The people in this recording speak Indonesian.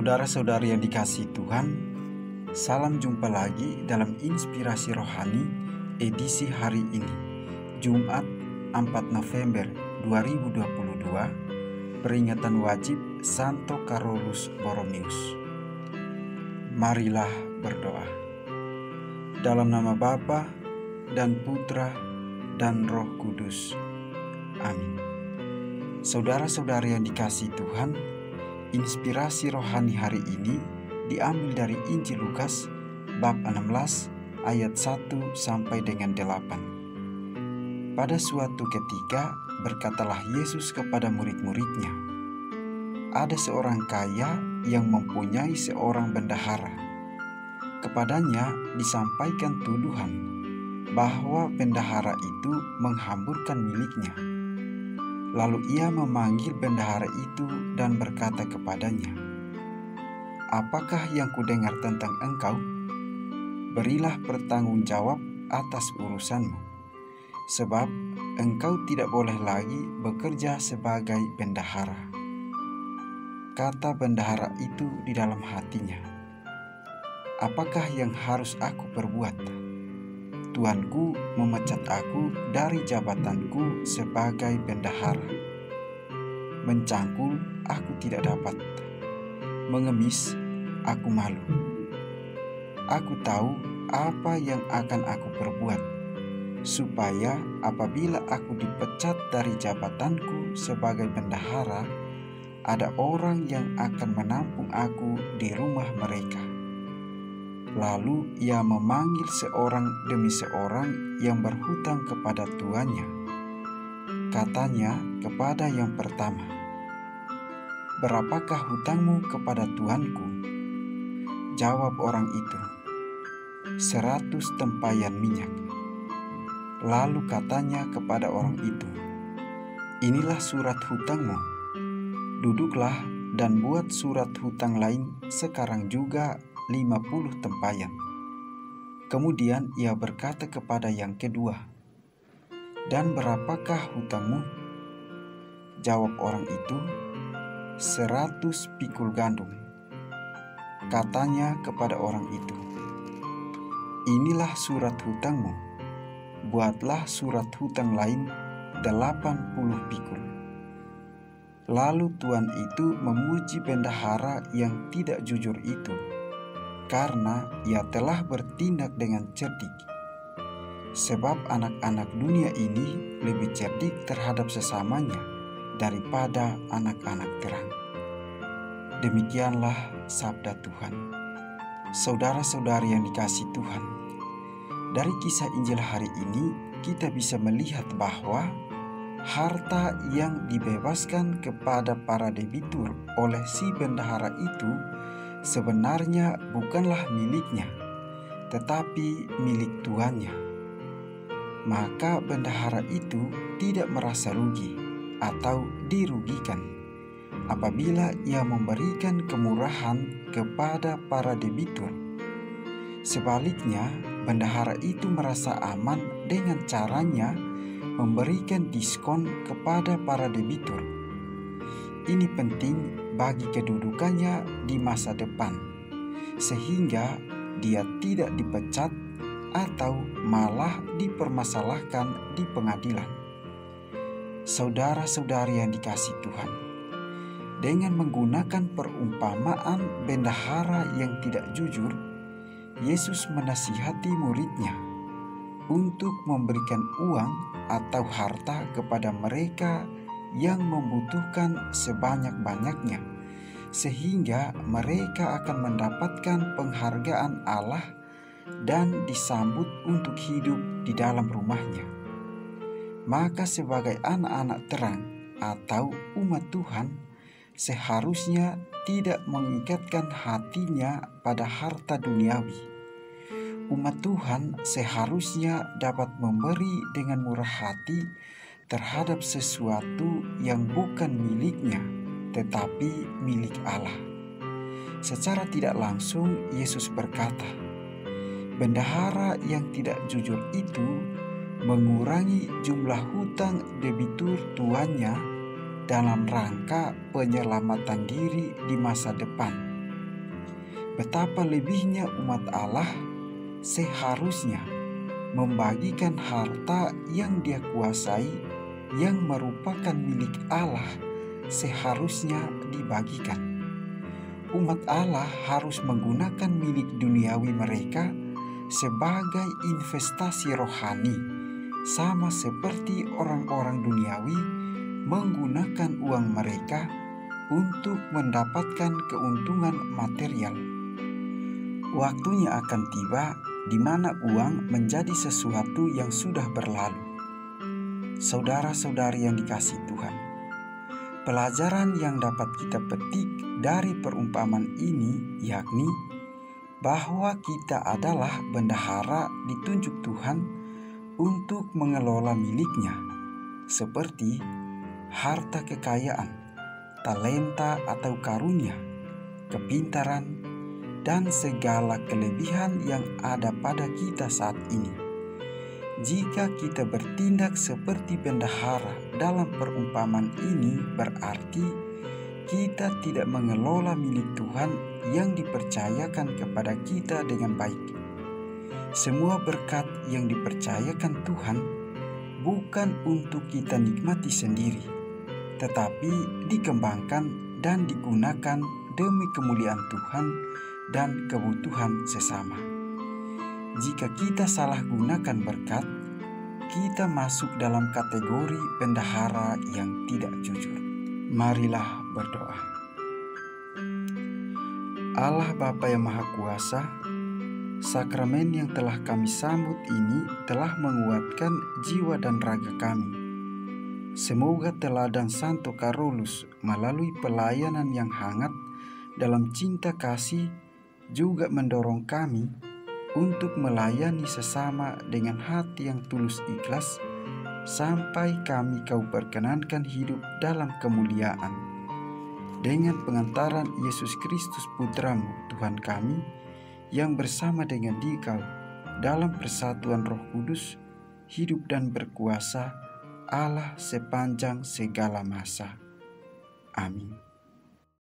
Saudara-saudari yang dikasihi Tuhan, salam jumpa lagi dalam Inspirasi Rohani edisi hari ini, Jumat 4 November 2022, peringatan wajib Santo Carolus Borromeus. Marilah berdoa. Dalam nama Bapa dan Putra dan Roh Kudus. Amin. Saudara-saudari yang dikasihi Tuhan, inspirasi rohani hari ini diambil dari Injil Lukas bab 16 ayat 1 sampai dengan 8. Pada suatu ketika berkatalah Yesus kepada murid-muridnya, ada seorang kaya yang mempunyai seorang bendahara. Kepadanya disampaikan tuduhan bahwa bendahara itu menghamburkan miliknya. Lalu ia memanggil bendahara itu dan berkata kepadanya, "Apakah yang kudengar tentang engkau? Berilah pertanggungjawab atas urusanmu, sebab engkau tidak boleh lagi bekerja sebagai bendahara." Kata bendahara itu di dalam hatinya, "Apakah yang harus aku perbuat? Tuanku memecat aku dari jabatanku sebagai bendahara. Mencangkul aku tidak dapat, mengemis aku malu. Aku tahu apa yang akan aku perbuat, supaya apabila aku dipecat dari jabatanku sebagai bendahara, ada orang yang akan menampung aku di rumah mereka." Lalu ia memanggil seorang demi seorang yang berhutang kepada tuannya. Katanya kepada yang pertama, "Berapakah hutangmu kepada tuanku?" Jawab orang itu, 100 tempayan minyak. Lalu katanya kepada orang itu, "Inilah surat hutangmu. Duduklah dan buat surat hutang lain sekarang juga 50 tempayan. Kemudian ia berkata kepada yang kedua, "Dan berapakah hutangmu?" Jawab orang itu, 100 pikul gandum. Katanya kepada orang itu, "Inilah surat hutangmu. Buatlah surat hutang lain 80 pikul." Lalu tuan itu memuji bendahara yang tidak jujur itu, karena ia telah bertindak dengan cerdik. Sebab anak-anak dunia ini lebih cerdik terhadap sesamanya daripada anak-anak terang. Demikianlah sabda Tuhan. Saudara-saudari yang dikasihi Tuhan, dari kisah Injil hari ini kita bisa melihat bahwa harta yang dibebaskan kepada para debitur oleh si bendahara itu sebenarnya bukanlah miliknya, tetapi milik tuannya. Maka bendahara itu tidak merasa rugi atau dirugikan apabila ia memberikan kemurahan kepada para debitur. Sebaliknya, bendahara itu merasa aman dengan caranya memberikan diskon kepada para debitur. Ini penting bagi kedudukannya di masa depan, sehingga dia tidak dipecat atau malah dipermasalahkan di pengadilan. Saudara-saudari yang dikasihi Tuhan, dengan menggunakan perumpamaan bendahara yang tidak jujur, Yesus menasihati muridnya untuk memberikan uang atau harta kepada mereka yang membutuhkan sebanyak-banyaknya, sehingga mereka akan mendapatkan penghargaan Allah dan disambut untuk hidup di dalam rumahnya. Maka sebagai anak-anak terang atau umat Tuhan, seharusnya tidak mengikatkan hatinya pada harta duniawi. Umat Tuhan seharusnya dapat memberi dengan murah hati terhadap sesuatu yang bukan miliknya, tetapi milik Allah. Secara tidak langsung Yesus berkata, bendahara yang tidak jujur itu mengurangi jumlah hutang debitur tuannya dalam rangka penyelamatan diri di masa depan. betapa lebihnya umat Allah seharusnya membagikan harta yang dia kuasai, yang merupakan milik Allah, seharusnya dibagikan. Umat Allah harus menggunakan milik duniawi mereka sebagai investasi rohani, sama seperti orang-orang duniawi menggunakan uang mereka untuk mendapatkan keuntungan material. Waktunya akan tiba di mana uang menjadi sesuatu yang sudah berlalu. Saudara-saudari yang dikasihi Tuhan, pelajaran yang dapat kita petik dari perumpamaan ini yakni bahwa kita adalah bendahara ditunjuk Tuhan untuk mengelola miliknya, seperti harta kekayaan, talenta atau karunia, kepintaran, dan segala kelebihan yang ada pada kita saat ini. Jika kita bertindak seperti bendahara dalam perumpamaan ini, berarti kita tidak mengelola milik Tuhan yang dipercayakan kepada kita dengan baik. Semua berkat yang dipercayakan Tuhan bukan untuk kita nikmati sendiri, tetapi dikembangkan dan digunakan demi kemuliaan Tuhan dan kebutuhan sesama. Jika kita salah gunakan berkat, kita masuk dalam kategori bendahara yang tidak jujur. Marilah berdoa. Allah Bapa yang Maha Kuasa, sakramen yang telah kami sambut ini telah menguatkan jiwa dan raga kami. Semoga teladan Santo Carolus melalui pelayanan yang hangat dalam cinta kasih juga mendorong kami untuk melayani sesama dengan hati yang tulus ikhlas, sampai kami Kau perkenankan hidup dalam kemuliaan. Dengan pengantaran Yesus Kristus Putra-Mu, Tuhan kami, yang bersama dengan Dikau dalam persatuan Roh Kudus, hidup dan berkuasa Allah sepanjang segala masa. Amin.